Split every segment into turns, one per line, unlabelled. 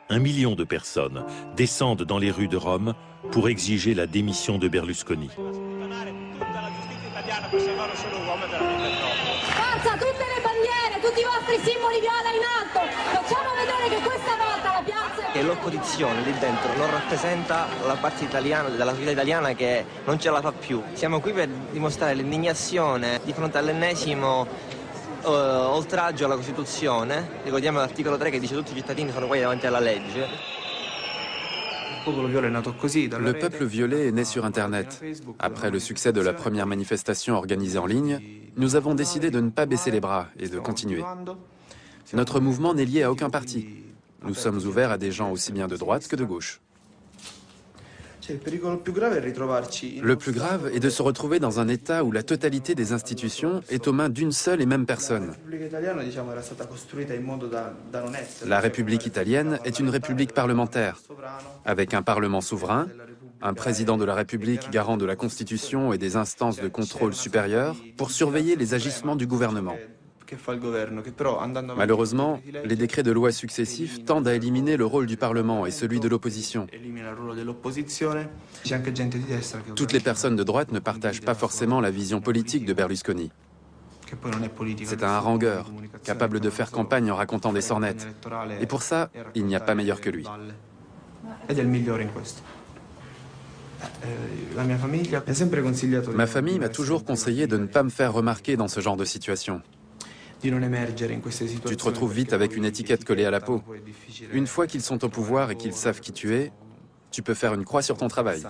1 million de personnes descendent dans les rues de Rome pour exiger la démission de Berlusconi.
Forza, tutte le bandiere, tutti i vostri simboli viola in alto. Facciamo vedere che questa volta la piazza...
E l'opposizione lì dentro non rappresenta la parte italiana, della società italiana che non ce la fa più. Siamo qui per dimostrare l'indignazione di fronte all'ennesimo oltraggio alla Costituzione. Ricordiamo l'articolo 3 che dice che tutti i cittadini sono uguali davanti alla legge.
Le peuple violet est né sur Internet. Après le succès de la première manifestation organisée en ligne, nous avons décidé de ne pas baisser les bras et de continuer. Notre mouvement n'est lié à aucun parti. Nous sommes ouverts à des gens aussi bien de droite que de gauche. Le plus grave est de se retrouver dans un État où la totalité des institutions est aux mains d'une seule et même personne. La République italienne est une république parlementaire, avec un parlement souverain, un président de la République garant de la Constitution et des instances de contrôle supérieures pour surveiller les agissements du gouvernement. Malheureusement, les décrets de loi successifs tendent à éliminer le rôle du Parlement et celui de l'opposition. Toutes les personnes de droite ne partagent pas forcément la vision politique de Berlusconi. C'est un harangueur, capable de faire campagne en racontant des sornettes. Et pour ça, il n'y a pas meilleur que lui. Ma famille m'a toujours conseillé de ne pas me faire remarquer dans ce genre de situation. Tu te retrouves vite avec une étiquette collée à la peau. Une fois qu'ils sont au pouvoir et qu'ils savent qui tu es, tu peux faire une croix sur ton travail.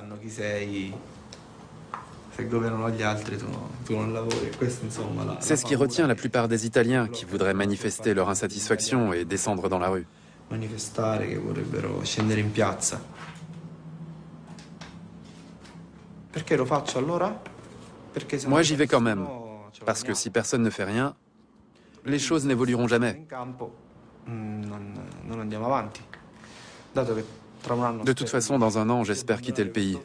C'est ce qui retient la plupart des Italiens qui voudraient manifester leur insatisfaction et descendre dans la rue. Moi, j'y vais quand même, parce que si personne ne fait rien, les choses n'évolueront jamais. De toute façon, dans un an, j'espère quitter le pays.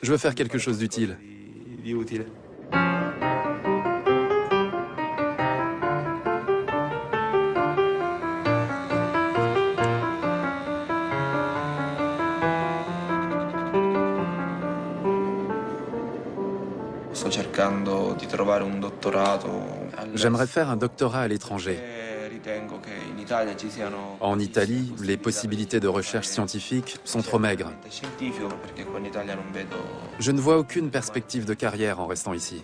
Je veux faire quelque chose d'utile. J'aimerais faire un doctorat à l'étranger. En Italie, les possibilités de recherche scientifique sont trop maigres. Je ne vois aucune perspective de carrière en restant ici.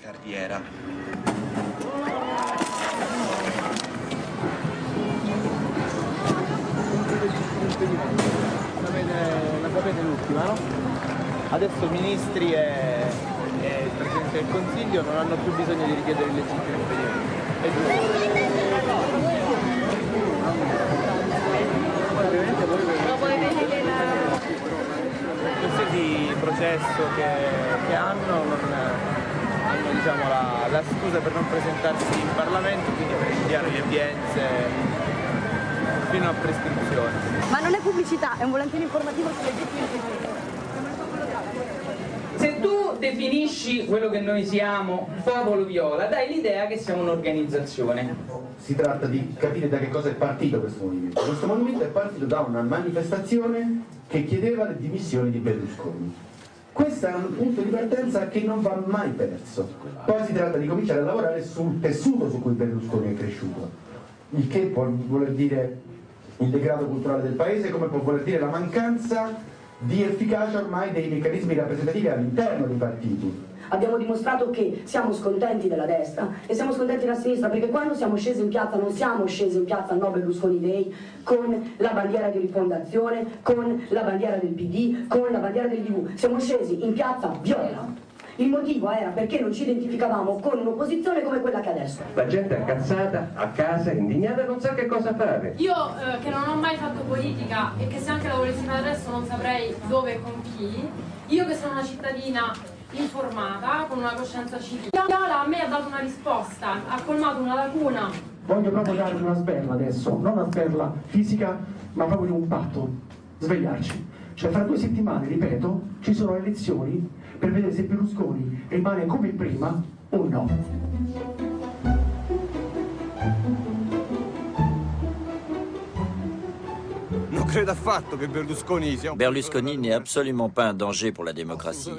Adesso i ministri e il Presidente del Consiglio non hanno più bisogno di richiedere il legittimo impedimento. Qualsiasi processo che hanno diciamo, la scusa per non presentarsi in Parlamento, quindi per rinviare le udienze fino a prescrizione.
Ma non è pubblicità, è un volantino informativo sul legittimo impedimento.
Se tu definisci quello che noi siamo, Popolo Viola, dai l'idea che siamo un'organizzazione.
Si tratta di capire da che cosa è partito questo movimento. Questo movimento è partito da una manifestazione che chiedeva le dimissioni di Berlusconi. Questo è un punto di partenza che non va mai perso. Poi si tratta di cominciare a lavorare sul tessuto su cui Berlusconi è cresciuto, il che può voler dire il degrado culturale del paese, come può voler dire la mancanza di efficacia ormai dei meccanismi rappresentativi all'interno dei partiti.
Abbiamo dimostrato che siamo scontenti della destra e siamo scontenti della sinistra, perché quando siamo scesi in piazza non siamo scesi in piazza al No Berlusconi Day con la bandiera di Rifondazione, con la bandiera del PD, con la bandiera del TV, siamo scesi in piazza viola. Il motivo era perché non ci identificavamo con un'opposizione come quella che adesso.
La gente è incazzata, a casa, indignata e non sa che cosa fare.
Io che non ho mai fatto politica e che se anche la volessi fare adesso non saprei dove e con chi, io che sono una cittadina informata, con una coscienza civica, Viola a me ha dato una risposta, ha colmato una lacuna.
Voglio proprio dare una sberla adesso, non una sberla fisica, ma proprio di un patto, svegliarci. Cioè fra 2 settimane, ripeto, ci sono le elezioni per vedere se Berlusconi rimane come prima o no.
Berlusconi n'est absolument pas un danger pour la démocratie.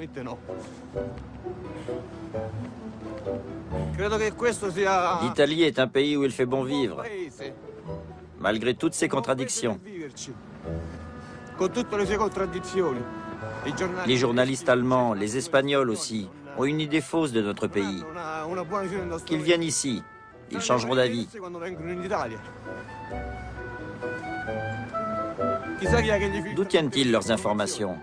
L'Italie est un pays où il fait bon vivre, malgré toutes ses contradictions. Les journalistes allemands, les Espagnols aussi, ont une idée fausse de notre pays. Qu'ils viennent ici, ils changeront d'avis. D'où tiennent-ils leurs informations?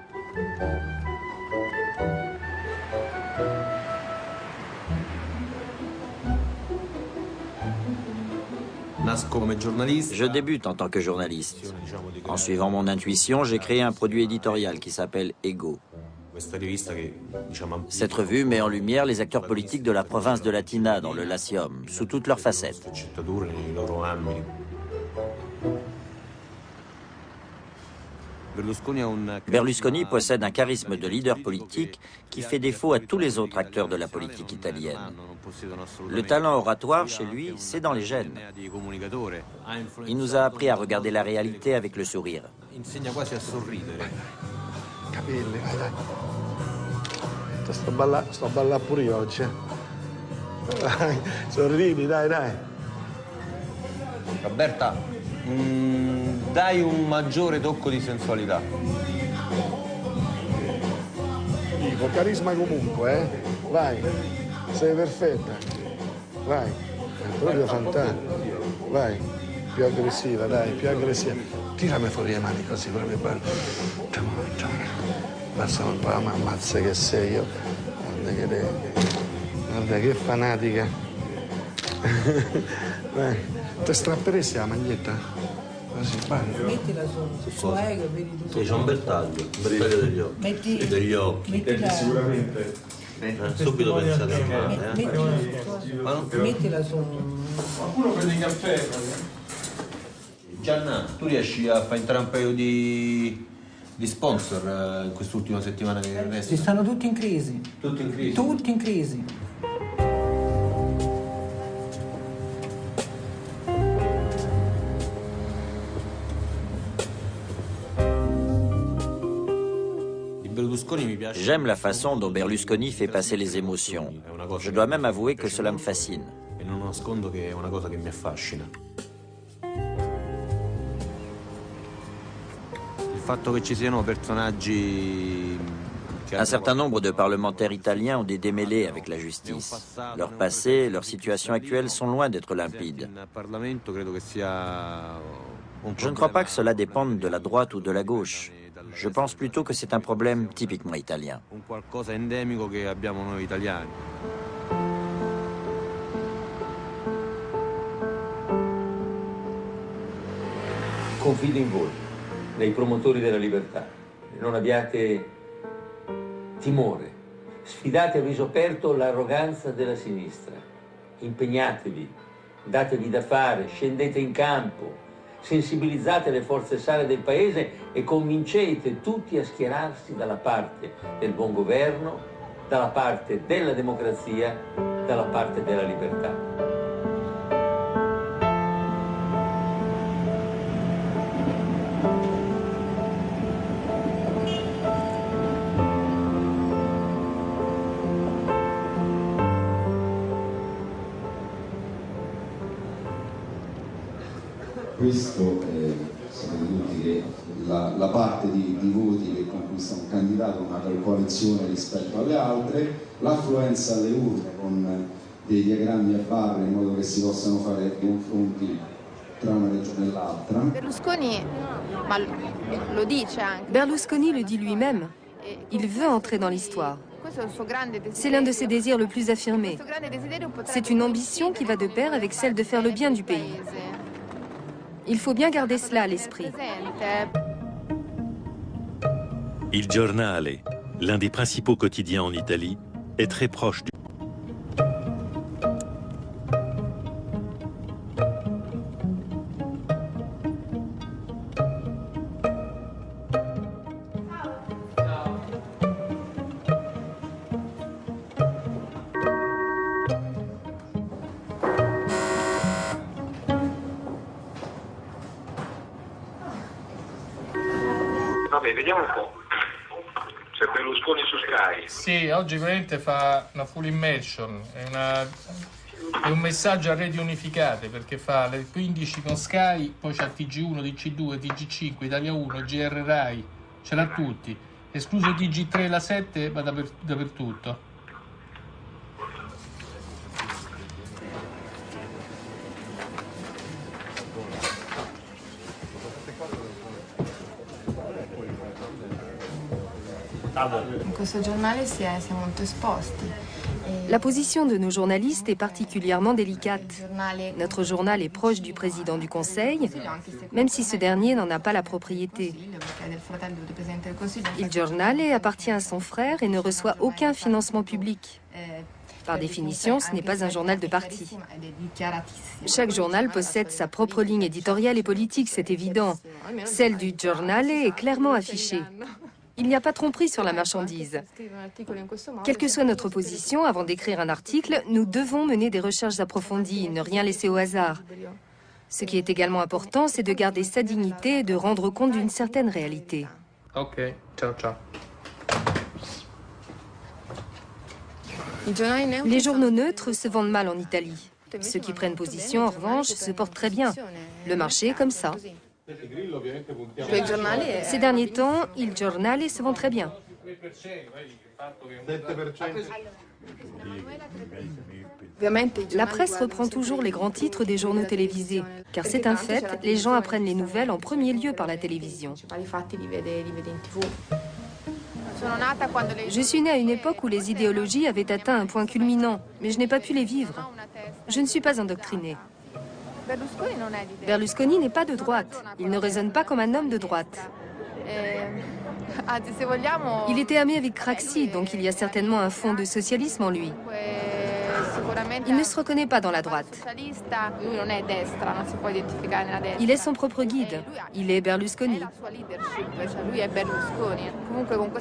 Je débute en tant que journaliste. En suivant mon intuition, j'ai créé un produit éditorial qui s'appelle Ego. Cette revue met en lumière les acteurs politiques de la province de Latina dans le Latium, sous toutes leurs facettes. Berlusconi possède un charisme de leader politique qui fait défaut à tous les autres acteurs de la politique italienne. Le talent oratoire, chez lui, c'est dans les gènes. Il nous a appris à regarder la réalité avec le sourire.
Capelli, vai, dai. Sto a ballare pure io oggi. Dai, sorridi, dai, dai.
Roberta, dai un maggiore tocco di sensualità.
Dico, carisma comunque, Vai, sei perfetta. Vai, è proprio fantastico. Vai, più aggressiva, dai, più aggressiva. Tirami fuori le mani così, proprio bello. Basta un po', ma ammazza che sei io. Guarda che fanatica. Vai, ti strapperesti la maglietta? Così, vai.
Mettila sul suo ego, vedi tutto.
C'è un bel taglio degli occhi.
Metti,
degli occhi.
Mettila,
sicuramente. Subito pensate a male.
Mettila su.
Qualcuno prende il caffè. Gianna, tu riesci a far entrare un paio di sponsor in quest'ultima settimana che resta?
Ci stanno tutti in crisi.
Tutti in crisi?
Tutti in crisi.
J'aime la façon dont Berlusconi fait passer les émotions. Je dois même avouer que cela me fascine.
E non nascondo che è una cosa che mi affascina. Il fatto che ci siano personaggi.
Un certain nombre de parlementaires italiens ont des démêlés avec la justice. Leur passé, leur situation actuelle sont loin d'être limpides. Je ne crois pas que cela dépende de la droite ou de la gauche. Je pense plutôt que c'est un problème typiquement italien.
Un qualcosa endemico che abbiamo noi italiani.
Confido in voi, nei promotori della libertà. Non abbiate timore. Sfidate a viso aperto l'arroganza della sinistra. Impegnatevi, datevi da fare, scendete in campo. Sensibilizzate le forze sane del paese e convincete tutti a schierarsi dalla parte del buon governo, dalla parte della democrazia, dalla parte della libertà.
Questo sapete tutti che la parte di voti che conquista un candidato, una coalizione rispetto alle altre, l'affluenza alle urne con dei diagrammi a barre in modo che si possano fare confronti tra una regione e l'altra.
Berlusconi, ma lo dice anche.
Berlusconi le dit lui-même. Il veut entrer dans l'histoire. C'est l'un de ses désirs le plus affirmés. C'est une ambition qui va de pair avec celle de faire le bien du pays. Il faut bien garder cela à l'esprit.
Il Giornale, l'un des principaux quotidiens en Italie, est très proche du...
Vabbè, vediamo un po'. C'è Berlusconi su Sky.
Sì, oggi veramente fa una full immersion, è un messaggio a reti unificate, perché fa alle 15 con Sky, poi c'ha TG1, TG2, TG5, Italia 1, GR Rai, ce l'ha tutti. Escluso TG3 la 7, va dappertutto.
In questo giornale si è molto esposti.
La position de nos journalistes est particulièrement délicate. Notre journal est proche du président du Conseil, même si ce dernier n'en a pas la propriété. Il Giornale appartient à son frère et ne reçoit aucun financement public. Par définition, ce n'est pas un journal de parti. Chaque journal possède sa propre ligne éditoriale et politique, c'est évident. Celle du Giornale est clairement affichée. Il n'y a pas de tromperie sur la marchandise. Quelle que soit notre position, avant d'écrire un article, nous devons mener des recherches approfondies, ne rien laisser au hasard. Ce qui est également important, c'est de garder sa dignité et de rendre compte d'une certaine réalité.
Ok, ciao ciao.
Les journaux neutres se vendent mal en Italie. Ceux qui prennent position, en revanche, se portent très bien. Le marché est comme ça. Ces derniers temps, Il Giornale se vend très bien. La presse reprend toujours les grands titres des journaux télévisés, car c'est un fait, les gens apprennent les nouvelles en premier lieu par la télévision. Je suis née à une époque où les idéologies avaient atteint un point culminant, mais je n'ai pas pu les vivre. Je ne suis pas endoctrinée. Berlusconi n'est pas de droite. Il ne raisonne pas comme un homme de droite. Il était ami avec Craxi, donc il y a certainement un fond de socialisme en lui. Il ne se reconnaît pas dans la droite. Il est son propre guide. Il est Berlusconi.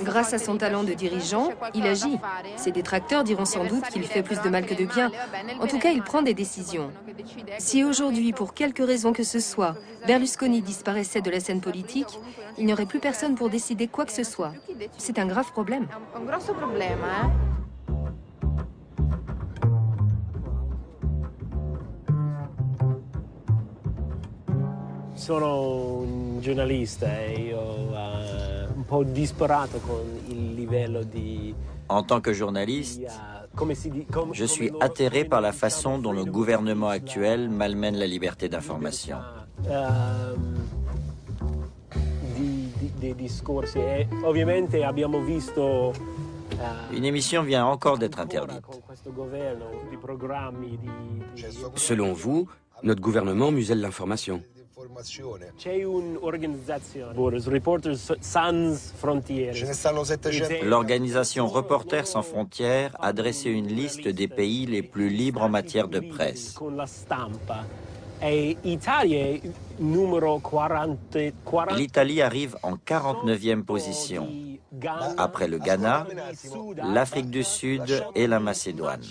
Grâce à son talent de dirigeant, il agit. Ses détracteurs diront sans doute qu'il fait plus de mal que de bien. En tout cas, il prend des décisions. Si aujourd'hui, pour quelque raison que ce soit, Berlusconi disparaissait de la scène politique, il n'y aurait plus personne pour décider quoi que ce soit. C'est un grave problème.
Sono un giornalista e io un po' disperato con il livello di...
En tant que journaliste, je suis atterré par la façon dont le gouvernement actuel malmène la liberté d'information. Une émission vient encore d'être interdite.
Selon vous, notre gouvernement muselle l'information.
L'organisation Reporters sans frontières a dressé une liste des pays les plus libres en matière de presse. L'Italie arrive en 49e position, après le Ghana, l'Afrique du Sud et la Macédoine.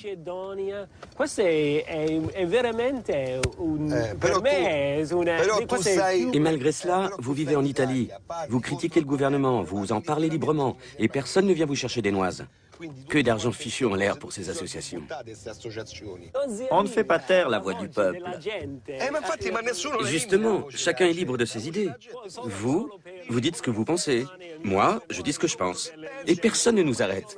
Et malgré cela, vous vivez en Italie, vous critiquez le gouvernement, vous en parlez librement, et personne ne vient vous chercher des noises. Que d'argent fichu en l'air pour ces associations.
On ne fait pas taire la voix du peuple.
Justement, chacun est libre de ses idées. Vous dites ce que vous pensez. Moi, je dis ce que je pense. Et personne ne nous arrête.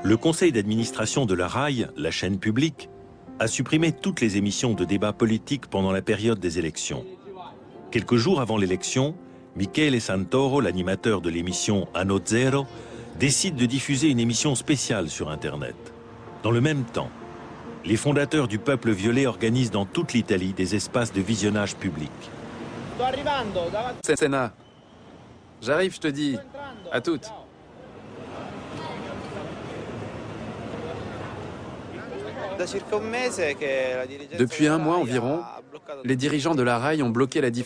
Le conseil d'administration de la RAI, la chaîne publique, a supprimé toutes les émissions de débat politique pendant la période des élections. Quelques jours avant l'élection, Michele Santoro, l'animateur de l'émission Anno Zero, décide de diffuser une émission spéciale sur Internet. Dans le même temps, les fondateurs du peuple violet organisent dans toute l'Italie des espaces de visionnage public.
C'est Senna. J'arrive, je te dis. À toutes. Depuis un mois environ, les dirigeants de la RAI ont bloqué la diffusion